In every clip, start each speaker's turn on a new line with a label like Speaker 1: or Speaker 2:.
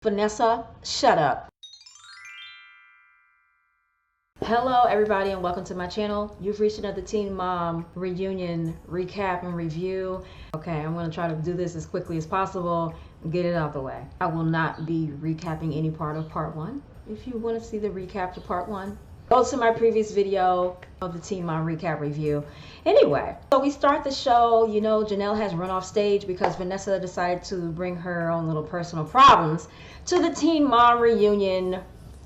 Speaker 1: Vanessa, shut up. Hello everybody and welcome to my channel. You've reached another Teen Mom reunion recap and review. Okay, I'm going to try to do this as quickly as possible and get it out the way. I will not be recapping any part of part 1. If you want to see the recap to part 1, go to my previous video of the Teen Mom recap review. Anyway, so we start the show. You know, Janelle has run off stage because Vanessa decided to bring her own little personal problems to the Teen Mom reunion,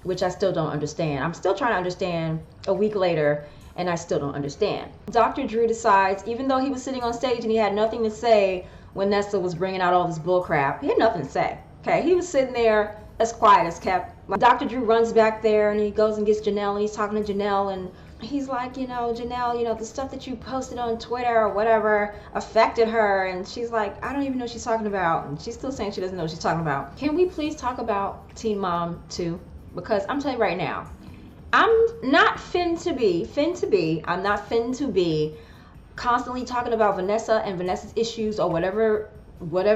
Speaker 1: which I still don't understand. I'm still trying to understand a week later, and I still don't understand. Dr. Drew decides, even though he was sitting on stage and he had nothing to say when Vanessa was bringing out all this bull crap, he had nothing to say. Okay, he was sitting there as quiet as kept. Dr. Drew runs back there and he goes and gets Janelle and he's talking to Janelle and he's like, you know, Janelle, the stuff that you posted on Twitter or whatever affected her. And she's like, I don't even know what she's talking about. And she's still saying she doesn't know what she's talking about. Can we please talk about Teen Mom 2? Because I'm telling you right now, I'm not fin to be constantly talking about Vanessa and Vanessa's issues or whatever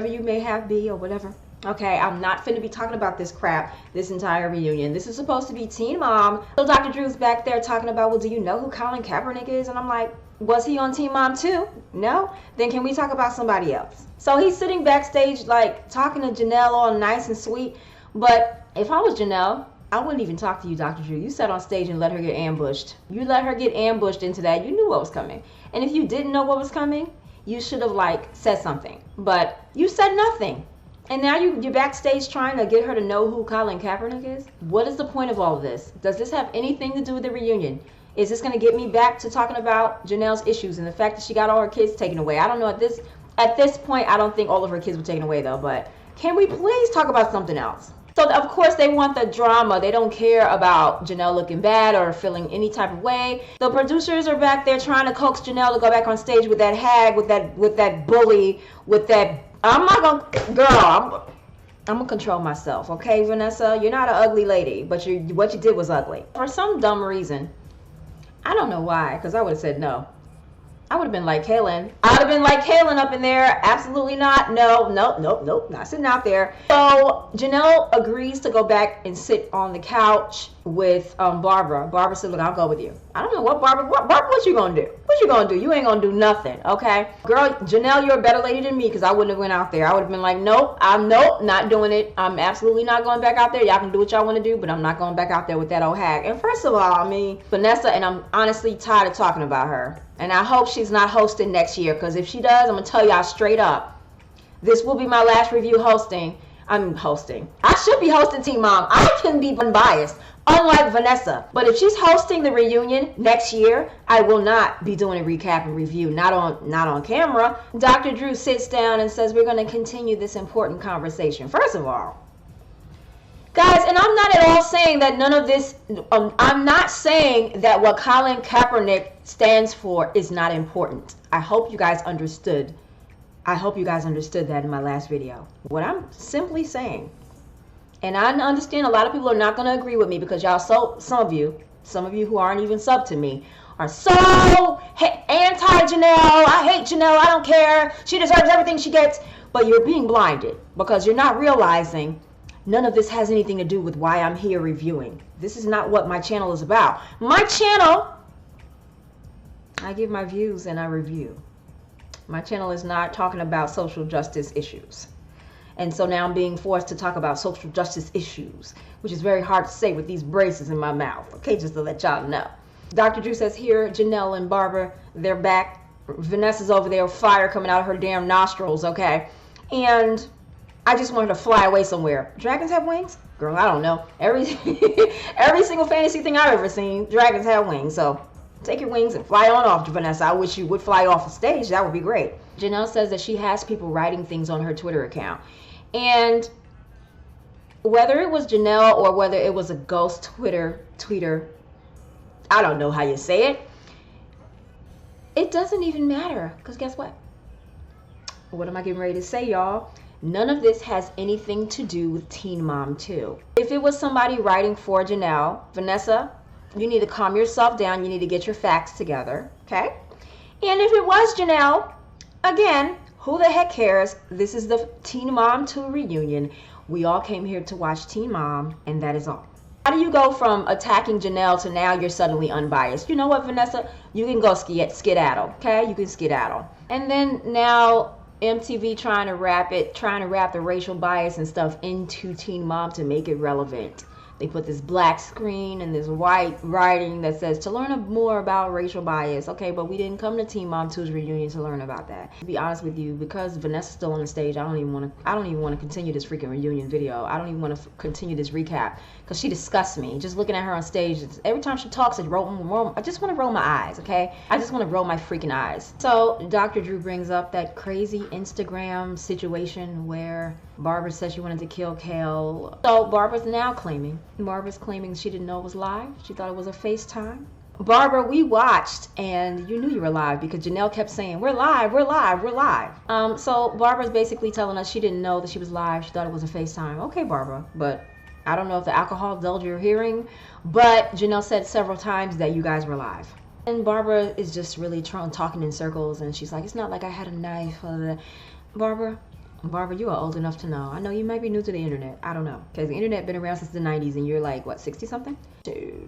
Speaker 1: you may have be or whatever. Okay, I'm not finna be talking about this crap this entire reunion. This is supposed to be Teen Mom. So Dr. Drew's back there talking about, well, do you know who Colin Kaepernick is? And I'm like, was he on Teen Mom too? No? Then can we talk about somebody else? So he's sitting backstage like talking to Janelle all nice and sweet. But if I was Janelle, I wouldn't even talk to you, Dr. Drew. You sat on stage and let her get ambushed. You let her get ambushed into that. You knew what was coming. And if you didn't know what was coming, you should have said something. But you said nothing. And now you're backstage trying to get her to know who Colin Kaepernick is? What is the point of all of this? Does this have anything to do with the reunion? Is this going to get me back to talking about Janelle's issues and the fact that she got all her kids taken away? I don't know. At this point, I don't think all of her kids were taken away, though. But can we please talk about something else? So, of course, they want the drama. They don't care about Janelle looking bad or feeling any type of way. The producers are back there trying to coax Janelle to go back on stage with that hag, with that bully, with that... I'm not gonna, girl, I'm gonna control myself, okay, Vanessa? You're not an ugly lady, but what you did was ugly. For some dumb reason, I don't know why, because I would have said no. I would have been like Kaylin. I would have been like Kaylin up in there. Absolutely not. No, nope. Not sitting out there. So Janelle agrees to go back and sit on the couch with Barbara. Barbara said, look, I'll go with you. I don't know what Barbara, what you gonna do? What you gonna do? You ain't gonna do nothing, okay? Girl, Janelle, you're a better lady than me because I wouldn't have went out there. I would have been like, nope, not doing it. I'm absolutely not going back out there. Y'all can do what y'all want to do, but I'm not going back out there with that old hag. And first of all, I mean, Vanessa, and I'm honestly tired of talking about her. And I hope she's not hosting next year, because if she does, I'm going to tell y'all straight up, this will be my last review hosting. I'm hosting. I should be hosting Teen Mom. I can be unbiased, unlike Vanessa. But if she's hosting the reunion next year, I will not be doing a recap and review, not on camera. Dr. Drew sits down and says, we're going to continue this important conversation. First of all, guys, and I'm not at all saying that none of this, I'm not saying that what Colin Kaepernick stands for is not important. I hope you guys understood. I hope you guys understood that in my last video. What I'm simply saying, and I understand a lot of people are not going to agree with me because y'all, some of you who aren't even sub to me, are so anti-Janelle. I hate Janelle. I don't care. She deserves everything she gets. But you're being blinded because you're not realizing none of this has anything to do with why I'm here reviewing. This is not what my channel is about. My channel, I give my views and I review. My channel is not talking about social justice issues. And so now I'm being forced to talk about social justice issues, which is very hard to say with these braces in my mouth. Okay, just to let y'all know. Dr. Drew says here, Janelle and Barbara, they're back. Vanessa's over there, fire coming out of her damn nostrils, okay? And I just wanted to fly away somewhere. Dragons have wings? Girl, I don't know. Every single fantasy thing I've ever seen, dragons have wings. So take your wings and fly on off, Vanessa. I wish you would fly off the stage. That would be great. Janelle says that she has people writing things on her Twitter account. And whether it was Janelle or whether it was a ghost tweeter, I don't know how you say it. It doesn't even matter. Because guess what? What am I getting ready to say, y'all? None of this has anything to do with Teen Mom 2. If it was somebody writing for Janelle, Vanessa, you need to calm yourself down. You need to get your facts together, okay? And if it was Janelle, again, who the heck cares? This is the Teen Mom 2 reunion. We all came here to watch Teen Mom, and that is all. How do you go from attacking Janelle to now you're suddenly unbiased? You know what, Vanessa? You can go skedaddle, okay? You can skedaddle. And then now MTV trying to wrap the racial bias and stuff into Teen Mom to make it relevant. They put this black screen and this white writing that says to learn more about racial bias. Okay, but we didn't come to Teen Mom 2's reunion to learn about that. To be honest with you, because Vanessa's still on the stage, I don't even want to continue this freaking reunion video. I don't even want to continue this recap because she disgusts me. Just looking at her on stage, every time she talks, I just want to roll my eyes. Okay, I just want to roll my freaking eyes. So Dr. Drew brings up that crazy Instagram situation where Barbara said she wanted to kill Kale. So Barbara's claiming she didn't know it was live. She thought it was a FaceTime. Barbara, we watched and you knew you were live because Janelle kept saying, we're live, we're live, we're live. So Barbara's basically telling us she didn't know that she was live. She thought it was a FaceTime. Okay, Barbara, but I don't know if the alcohol dulled your hearing, but Janelle said several times that you guys were live. And Barbara is just really talking in circles, and she's like, it's not like I had a knife. Barbara, you are old enough to know. I know you might be new to the internet. I don't know. Because the internet been around since the 90s and you're like, what, 60-something?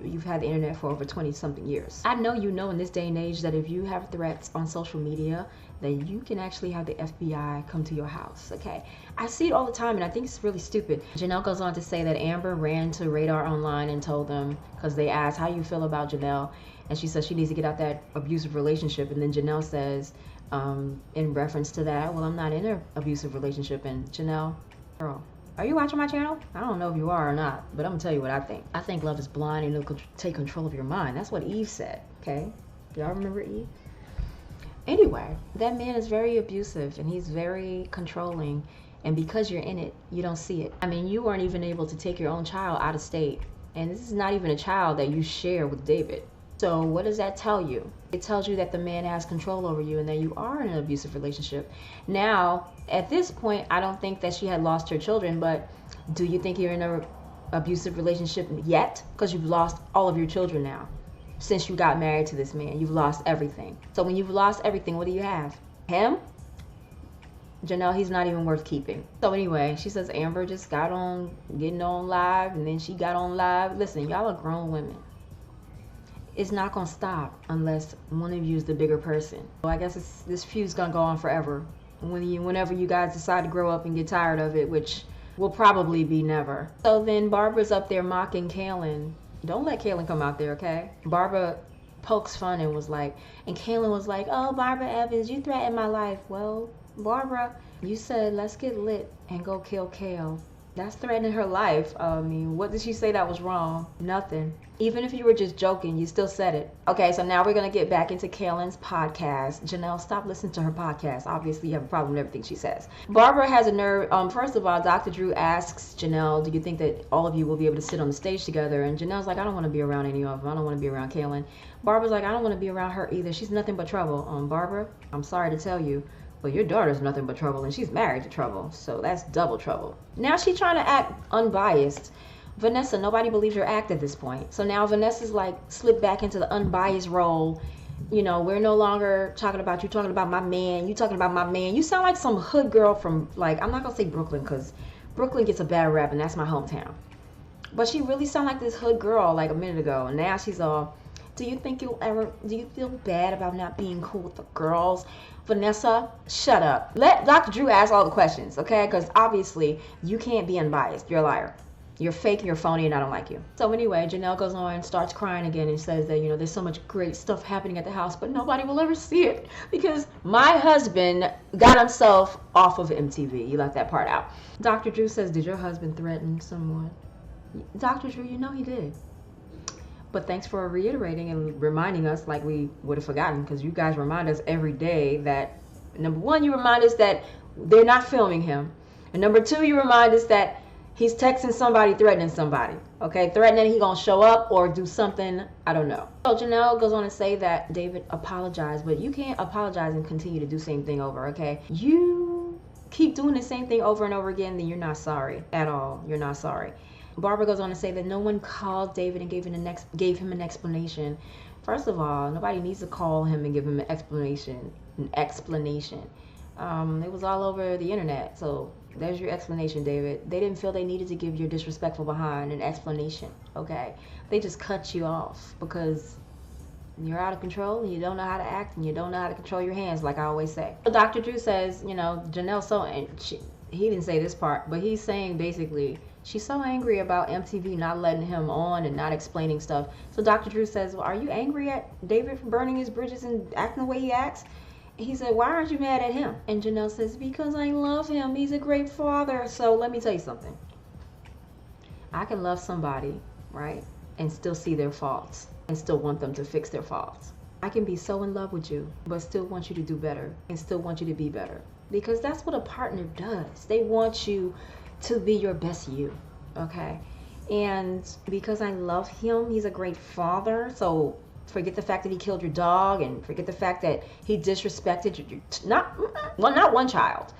Speaker 1: You've had the internet for over 20-something years. I know you know in this day and age that if you have threats on social media, then you can actually have the FBI come to your house, okay? I see it all the time and I think it's really stupid. Janelle goes on to say that Amber ran to Radar Online and told them, because they asked, how do you feel about Janelle? And she says she needs to get out that abusive relationship. And then Janelle says, in reference to that, well, I'm not in an abusive relationship. And Janelle, girl, are you watching my channel? I don't know if you are or not, but I'm gonna tell you what I think. I think love is blind and it'll take control of your mind. That's what Eve said, okay? Y'all remember Eve? Anyway, that man is very abusive and he's very controlling. And because you're in it, you don't see it. I mean, you weren't even able to take your own child out of state. And this is not even a child that you share with David. So what does that tell you? It tells you that the man has control over you and that you are in an abusive relationship. Now, at this point, I don't think that she had lost her children, but do you think you're in an abusive relationship yet? Because you've lost all of your children now. Since you got married to this man, you've lost everything. So when you've lost everything, what do you have? Him? Janelle, he's not even worth keeping. So anyway, she says Amber just got on, getting on live, and then she got on live. Listen, y'all are grown women. It's not gonna stop unless one of you is the bigger person. So I guess this feud's gonna go on forever. Whenever you guys decide to grow up and get tired of it, which will probably be never. So then Barbara's up there mocking Kaylin. Don't let Kaylin come out there, okay? Barbara pokes fun and was like, and Kaylin was like, oh, Barbara Evans, you threatened my life. Well, Barbara, you said let's get lit and go kill Kale. That's threatening her life. I mean, what did she say that was wrong? Nothing. Even if you were just joking, you still said it. Okay, so now we're going to get back into Kaylin's podcast. Janelle, stop listening to her podcast. Obviously, you have a problem with everything she says. Barbara has a nerve. First of all, Dr. Drew asks Janelle, do you think that all of you will be able to sit on the stage together? And Janelle's like, I don't want to be around any of them. I don't want to be around Kaylin. Barbara's like, I don't want to be around her either. She's nothing but trouble. Barbara, I'm sorry to tell you, but your daughter's nothing but trouble, and she's married to trouble, so that's double trouble. Now she's trying to act unbiased. Vanessa, nobody believes your act at this point. So now Vanessa's like slipped back into the unbiased role. You know, we're no longer talking about you talking about my man. You talking about my man. You sound like some hood girl from, like, I'm not gonna say Brooklyn because Brooklyn gets a bad rap and that's my hometown. But she really sound like this hood girl like a minute ago, and now she's all, do you feel bad about not being cool with the girls? Vanessa, shut up. Let Dr. Drew ask all the questions, okay? Because obviously you can't be unbiased. You're a liar. You're fake and you're phony and I don't like you. So anyway, Janelle goes on and starts crying again and says that, you know, there's so much great stuff happening at the house, but nobody will ever see it because my husband got himself off of MTV. You left that part out. Dr. Drew says, did your husband threaten someone? Dr. Drew, you know he did. But thanks for reiterating and reminding us like we would have forgotten, because you guys remind us every day that, number one, you remind us that they're not filming him. And number two, you remind us that he's texting somebody, threatening somebody. Okay, threatening he gonna show up or do something, I don't know. So Janelle goes on to say that David apologized, but you can't apologize and continue to do the same thing over, okay? You keep doing the same thing over and over again, then you're not sorry at all. You're not sorry. Barbara goes on to say that no one called David and gave him an explanation. First of all, nobody needs to call him and give him an explanation. It was all over the internet, so There's your explanation, David. They didn't feel they needed to give your disrespectful behind an explanation, okay? They just cut you off because you're out of control and you don't know how to act and you don't know how to control your hands, like I always say. Dr. Drew says, you know, Janelle he didn't say this part, but he's saying basically she's so angry about MTV not letting him on and not explaining stuff. So Dr. Drew says, well, are you angry at David for burning his bridges and acting the way he acts? And he said, why aren't you mad at him? And Janelle says, because I love him. He's a great father. So let me tell you something. I can love somebody, right, and still see their faults and still want them to fix their faults. I can be so in love with you, but still want you to do better and still want you to be better. Because that's what a partner does. They want you to be your best you, okay? And because I love him, he's a great father. So forget the fact that he killed your dog and forget the fact that he disrespected not one child.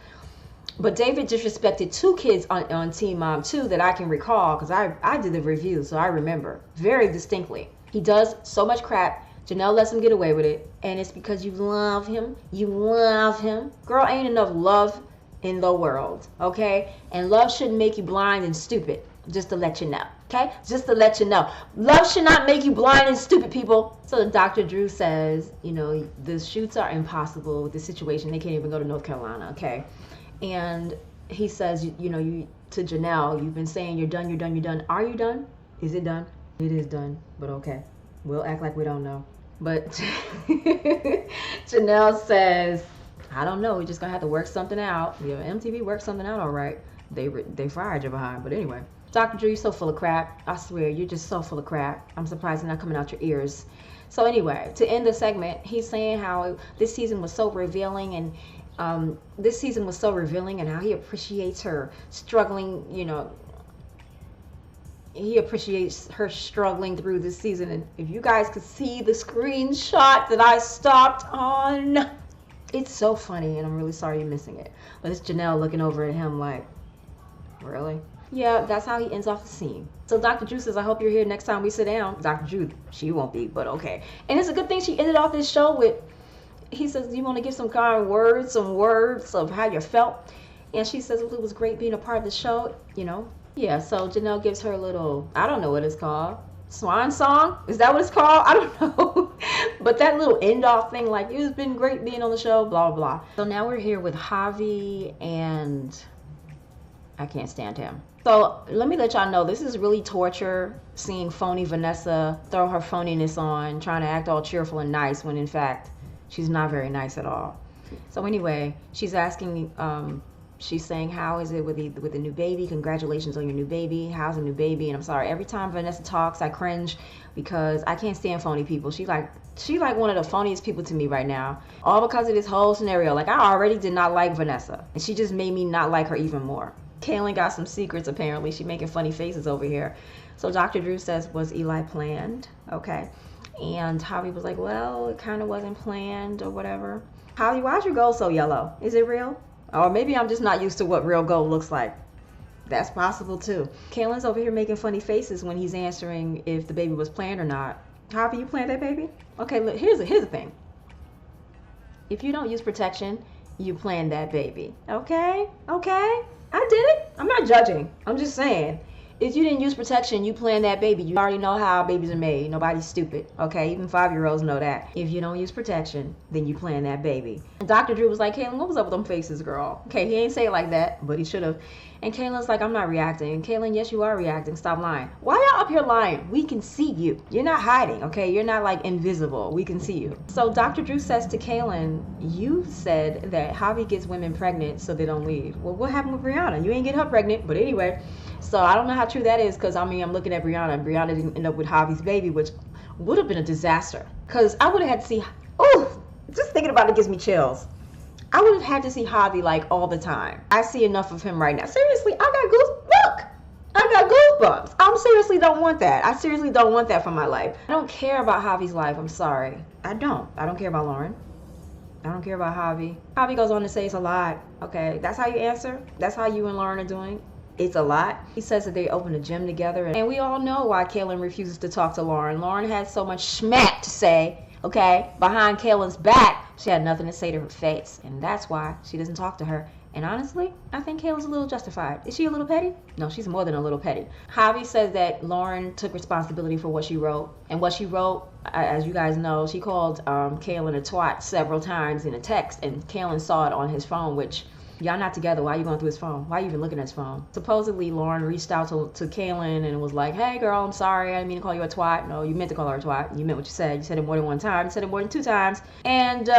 Speaker 1: But David disrespected 2 kids on Teen Mom 2 that I can recall because I did the review, so I remember very distinctly. He does so much crap. Janelle lets him get away with it, and it's because you love him. You love him. Girl, ain't enough love in the world, okay? And love shouldn't make you blind and stupid, just to let you know, okay? Just to let you know. Love should not make you blind and stupid, people. So Dr. Drew says, you know, the shoots are impossible with this situation. They can't even go to North Carolina, okay? And he says, you know, to Janelle, you've been saying you're done, you're done, you're done. Are you done? Is it done? It is done, but okay. We'll act like we don't know. But Janelle says, I don't know. We're just gonna have to work something out. Yeah, MTV worked something out, all right. They fired you behind, but anyway. Dr. Drew, you're so full of crap. I swear, you're just so full of crap. I'm surprised it's not coming out your ears. So anyway, to end the segment, he's saying how this season was so revealing and how he appreciates her struggling, you know, he appreciates her struggling through this season. And if you guys could see the screenshot that I stopped on, it's so funny, and I'm really sorry you're missing it. But it's Janelle looking over at him like, really? Yeah, that's how he ends off the scene. So Dr. Drew says, I hope you're here next time we sit down. Dr. Drew, she won't be, but okay. And it's a good thing she ended off this show with, he says, do you want to give some kind words, some words of how you felt? And she says, well, it was great being a part of the show, you know. Yeah, so Janelle gives her a little, I don't know what it's called, swan song? Is that what it's called? I don't know. But that little end off thing, like, it's been great being on the show, blah, blah. So now we're here with Javi, and I can't stand him. So let me let y'all know, this is really torture, seeing phony Vanessa throw her phoniness on, trying to act all cheerful and nice when in fact she's not very nice at all. So anyway, she's asking, she's saying, how is it with the new baby? Congratulations on your new baby. How's the new baby? And I'm sorry, every time Vanessa talks, I cringe because I can't stand phony people. She's like one of the phoniest people to me right now. All because of this whole scenario. Like, I already did not like Vanessa, and she just made me not like her even more. Kaylin got some secrets, apparently. She making funny faces over here. So Dr. Drew says, was Eli planned? Okay. And Javi was like, well, it kind of wasn't planned or whatever. Javi, why's your gold so yellow? Is it real? Or maybe I'm just not used to what real gold looks like. That's possible too. Kaylin's over here making funny faces when he's answering if the baby was planned or not. Javi, you planned that baby? Okay, look, here's the thing. If you don't use protection, you planned that baby. Okay? Okay? I did it. I'm not judging. I'm just saying. If you didn't use protection, you planned that baby. You already know how babies are made. Nobody's stupid. Okay? Even 5-year-olds know that. If you don't use protection, then you plan that baby. And Dr. Drew was like, Kaylin, what was up with them faces, girl? Okay, he ain't say it like that, but he should have. And Kaylin's like, I'm not reacting. And Kaylin, yes, you are reacting. Stop lying. Why y'all up here lying? We can see you. You're not hiding, okay? You're not like invisible. We can see you. So Dr. Drew says to Kaylin, you said that Javi gets women pregnant so they don't leave. Well, what happened with Brianna? You ain't get her pregnant, but anyway. So I don't know how true that is because, I mean, I'm looking at Brianna, and Brianna didn't end up with Javi's baby, which would have been a disaster. Because I would have had to see, just thinking about it gives me chills. I would have had to see Javi like all the time. I see enough of him right now. Seriously, I got goosebumps. I seriously don't want that. I seriously don't want that for my life. I don't care about Javi's life. I'm sorry. I don't care about Lauren. I don't care about Javi. Javi goes on to say it's a lot. Okay, that's how you answer? That's how you and Lauren are doing? It's a lot. He says that they opened a gym together, and we all know why Kaylin refuses to talk to Lauren. Lauren has so much schmack to say, okay, behind Kaylin's back. She had nothing to say to her face, and that's why she doesn't talk to her And honestly, I think Kayla's a little justified. Is she a little petty? No, she's more than a little petty. Javi says that Lauren took responsibility for what she wrote. And what she wrote, as you guys know, she called Kaylin a twat several times in a text. And Kaylin saw it on his phone, which, y'all not together. Why are you going through his phone? Why are you even looking at his phone? Supposedly, Lauren reached out to Kaylin and was like, hey, girl, I'm sorry. I didn't mean to call you a twat. No, you meant to call her a twat. You meant what you said. You said it more than one time. You said it more than 2 times. And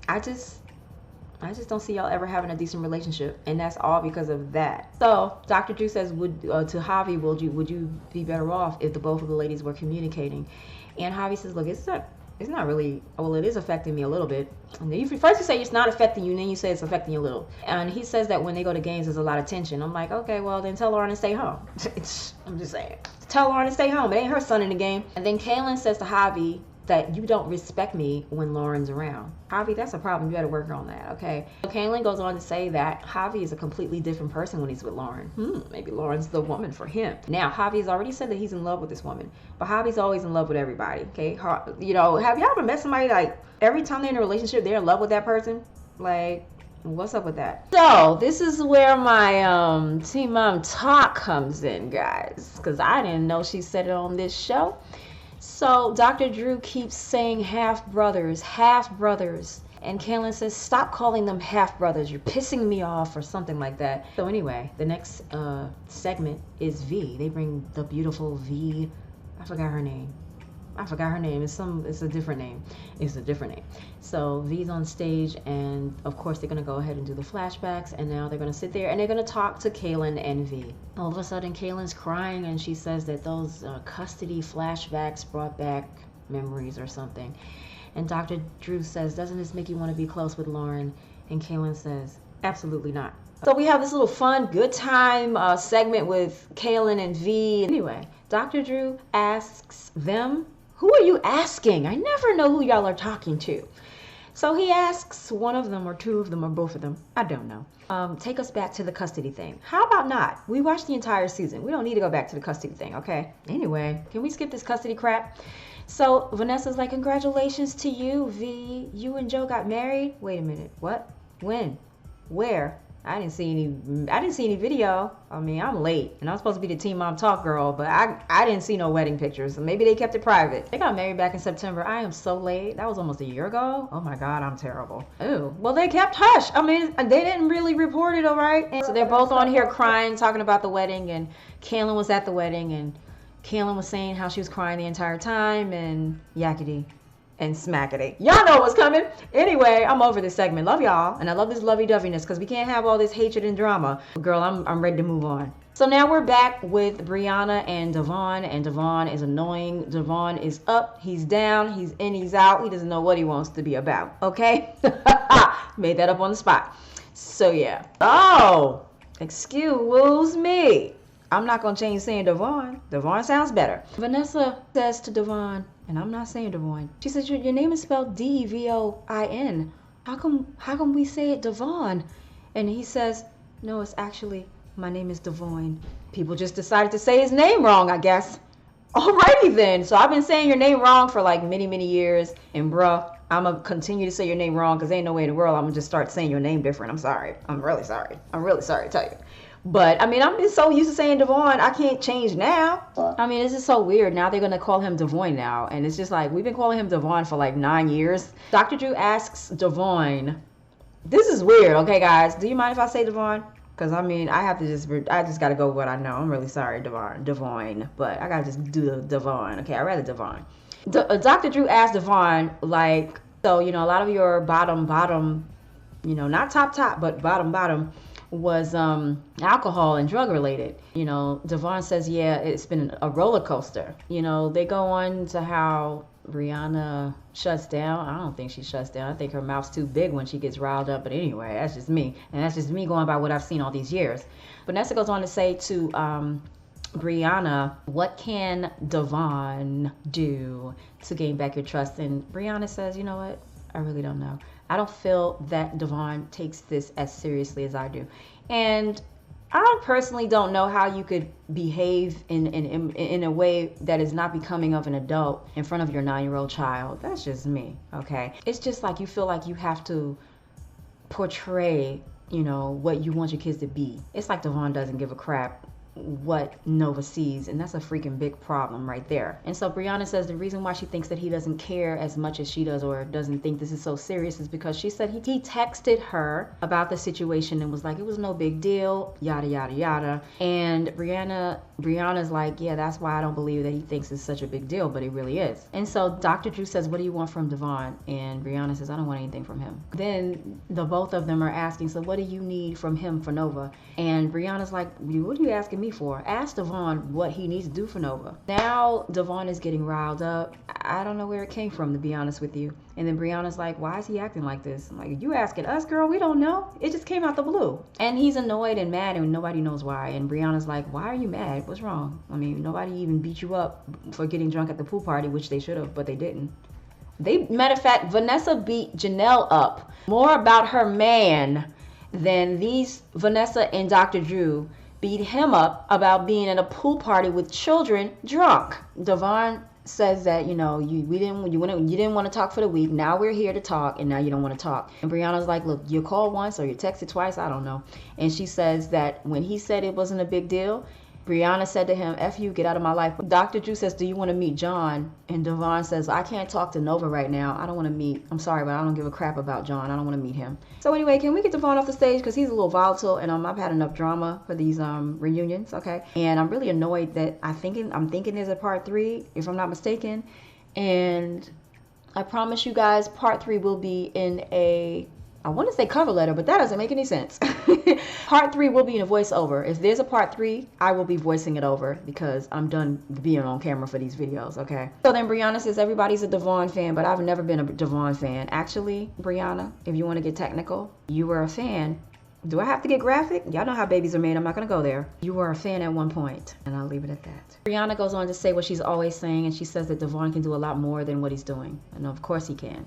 Speaker 1: I just don't see y'all ever having a decent relationship, and that's all because of that. So Dr. Drew says, to Javi, would you be better off if the both of the ladies were communicating? And Javi says, look, it's not really, well, it is affecting me a little bit. And then first you say it's not affecting you, and then you say it's affecting you a little. And he says that when they go to games, there's a lot of tension. I'm like, okay, well then tell Lauren to stay home. I'm just saying, tell Lauren to stay home. It ain't her son in the game. And then Kaylin says to Javi that you don't respect me when Lauren's around. Javi, that's a problem. You got to work on that, okay? Kaylin goes on to say that Javi is a completely different person when he's with Lauren. Maybe Lauren's the woman for him. Now, Javi's already said that he's in love with this woman, but Javi's always in love with everybody, okay? You know, have y'all ever met somebody like every time they're in a relationship, they're in love with that person? Like, what's up with that? So this is where my Teen Mom talk comes in, guys, because I didn't know she said it on this show. So Dr. Drew keeps saying half brothers, and Kaylin says, stop calling them half brothers, you're pissing me off, or something like that. So anyway, the next segment is V. They bring the beautiful V. I forgot her name. It's a different name. So V's on stage, and of course they're gonna go ahead and do the flashbacks, and now they're gonna sit there and they're gonna talk to Kaylin and V. All of a sudden Kaylin's crying, and she says that those custody flashbacks brought back memories or something. And Dr. Drew says, doesn't this make you want to be close with Lauren? And Kaylin says, absolutely not. So we have this little fun, good time segment with Kaylin and V. Anyway, Dr. Drew asks them, who are you asking? I never know who y'all are talking to. So he asks one of them or two of them or both of them. I don't know. Take us back to the custody thing. How about not? We watched the entire season. We don't need to go back to the custody thing, okay? Anyway, can we skip this custody crap? So Vanessa's like, congratulations to you, V. You and Joe got married? Wait a minute. What? When? Where? I didn't see any video. I mean, I'm late, and I'm supposed to be the Teen Mom Talk girl, but I didn't see no wedding pictures. So maybe they kept it private. They got married back in September. I am so late. That was almost a year ago. Oh my God, I'm terrible. Ooh, well, they kept hush. I mean, they didn't really report it, all right? And so they're both on here crying, talking about the wedding, and Kaylin was at the wedding, and Kaylin was saying how she was crying the entire time, and yakety and smackety. Y'all know what's coming. Anyway, I'm over this segment. Love y'all. And I love this lovey-doveyness because we can't have all this hatred and drama. Girl, I'm ready to move on. So now we're back with Brianna and Devon. And Devon is annoying. Devon is up. He's down. He's in. He's out. He doesn't know what he wants to be about. Okay? Made that up on the spot. So yeah. Oh, excuse me. I'm not going to change saying Devon. Devon sounds better. Vanessa says to Devon, and I'm not saying Devon. She says, your name is spelled D-E-V-O-I-N. How come we say it Devon? And he says, no, it's actually, my name is Devoin. People just decided to say his name wrong, I guess. Alrighty then. So I've been saying your name wrong for like many, many years. And bruh, I'm going to continue to say your name wrong because ain't no way in the world I'm going to just start saying your name different. I'm sorry. I'm really sorry. I'm really sorry to tell you. But, I mean, I've been so used to saying Devon, I can't change now. I mean, this is so weird. Now they're going to call him Devoin now. And it's just like, we've been calling him Devon for like 9 years. Dr. Drew asks Devoin, this is weird, okay, guys? Do you mind if I say Devon? Because, I mean, I just got to go with what I know. I'm really sorry, Devoin. But I got to just do the Devon. Okay, I'd rather Devon. Dr. Drew asked Devon, like, so, you know, a lot of your bottom, you know, not top, but bottom, was alcohol and drug related. You know, Devon says, yeah, it's been a roller coaster. You know, they go on to how Brianna shuts down. I don't think she shuts down. I think her mouth's too big when she gets riled up. But anyway, that's just me. And that's just me going by what I've seen all these years. Vanessa goes on to say to Brianna, what can Devon do to gain back your trust? And Brianna says, you know what? I really don't know. I don't feel that Devon takes this as seriously as I do. And I personally don't know how you could behave in a way that is not becoming of an adult in front of your 9-year-old child. That's just me, okay? It's just like you feel like you have to portray, you know, what you want your kids to be. It's like Devon doesn't give a crap what Nova sees, and that's a freaking big problem right there. And so Brianna says the reason why she thinks that he doesn't care as much as she does, or doesn't think this is so serious, is because she said he texted her about the situation and was like, it was no big deal, yada yada yada. And Brianna's like, yeah, that's why I don't believe that he thinks it's such a big deal, but it really is. And so Dr. Drew says, what do you want from Devon? And Brianna says, I don't want anything from him. Then the both of them are asking, so what do you need from him for Nova? And Brianna's like, what are you asking me for? Ask Devon what he needs to do for Nova. Now Devon is getting riled up. I don't know where it came from, to be honest with you. And then Brianna's like, why is he acting like this? I'm like, you asking us, girl? We don't know. It just came out the blue. And he's annoyed and mad, and nobody knows why. And Brianna's like, why are you mad? What's wrong? I mean, nobody even beat you up for getting drunk at the pool party, which they should have, but they didn't. Matter of fact, Vanessa beat Janelle up more about her man than Vanessa and Dr. Drew beat him up about being at a pool party with children drunk. Devon says that, you know, you didn't want to talk for the week. Now we're here to talk, and now you don't want to talk. And Brianna's like, look, you called once or you texted twice, I don't know. And she says that when he said it wasn't a big deal, Brianna said to him, F you, get out of my life. Dr. Drew says, do you want to meet John? And Devon says, I can't talk to Nova right now. I don't want to meet. I'm sorry, but I don't give a crap about John. I don't want to meet him. So anyway, can we get Devon off the stage? Because he's a little volatile, and I've had enough drama for these reunions, okay? And I'm really annoyed that I'm thinking there's a part 3, if I'm not mistaken. And I promise you guys, part 3 will be in I want to say cover letter, but that doesn't make any sense. Part 3 will be in a voiceover. If there's a part 3, I will be voicing it over because I'm done being on camera for these videos, okay? So then Brianna says everybody's a Devon fan, but I've never been a Devon fan. Actually, Brianna, if you want to get technical, you were a fan. Do I have to get graphic? Y'all know how babies are made. I'm not going to go there. You were a fan at one point, and I'll leave it at that. Brianna goes on to say what she's always saying, and she says that Devon can do a lot more than what he's doing. And of course he can.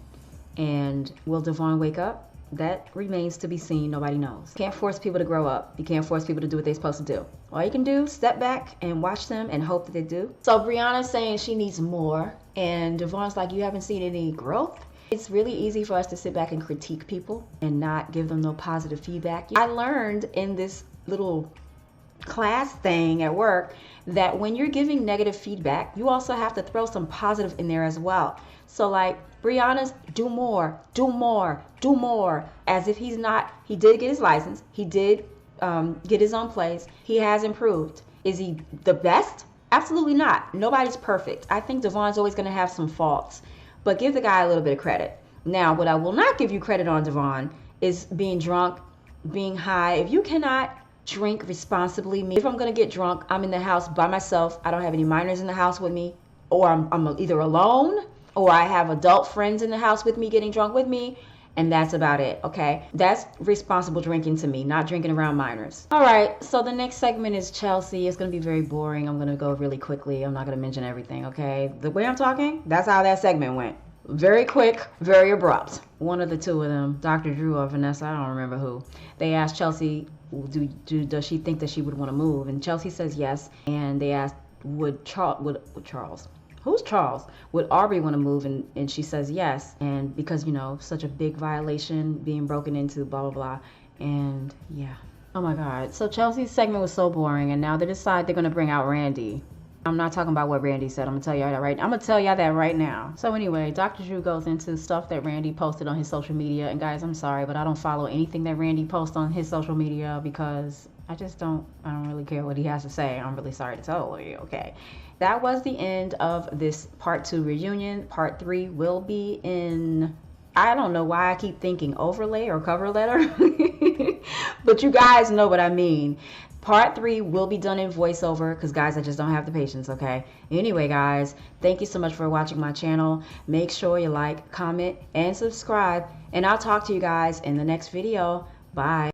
Speaker 1: And will Devon wake up? That remains to be seen. Nobody knows. Can't force people to grow up. You can't force people to do what they're supposed to do. All you can do, step back and watch them and hope that they do. So Brianna's saying she needs more, and Devon's like, you haven't seen any growth? It's really easy for us to sit back and critique people and not give them no positive feedback. I learned in this little class thing at work that when you're giving negative feedback, you also have to throw some positive in there as well. So like Brianna's do more, as if he did get his license. He did get his own place. He has improved. Is he the best? Absolutely not. Nobody's perfect. I think Devon's always going to have some faults, but give the guy a little bit of credit. Now, what I will not give you credit on, Devon, is being drunk, being high. If you cannot drink responsibly, if I'm going to get drunk, I'm in the house by myself. I don't have any minors in the house with me, or I'm either alone, or I have adult friends in the house with me getting drunk with me, and that's about it, okay? That's responsible drinking to me, not drinking around minors. All right, so the next segment is Chelsea. It's going to be very boring. I'm going to go really quickly. I'm not going to mention everything, okay? The way I'm talking, that's how that segment went. Very quick, very abrupt. One of the two of them, Dr. Drew or Vanessa, I don't remember who, they asked Chelsea, does she think that she would want to move? And Chelsea says yes. And they asked, would Charles? Who's Charles? Would Aubrey want to move? And she says yes. And because, you know, such a big violation being broken into, blah, blah, blah. And yeah. Oh my God. So Chelsea's segment was so boring. And now they decide they're going to bring out Randy. I'm not talking about what Randy said. I'm going to tell y'all that right now. So anyway, Dr. Drew goes into stuff that Randy posted on his social media. And guys, I'm sorry, but I don't follow anything that Randy posts on his social media because I don't really care what he has to say. I'm really sorry to tell you, okay? That was the end of this part 2 reunion. Part 3 will be in, I don't know why I keep thinking overlay or cover letter, but you guys know what I mean. Part 3 will be done in voiceover because, guys, I just don't have the patience, okay? Anyway, guys, thank you so much for watching my channel. Make sure you like, comment, and subscribe, and I'll talk to you guys in the next video. Bye.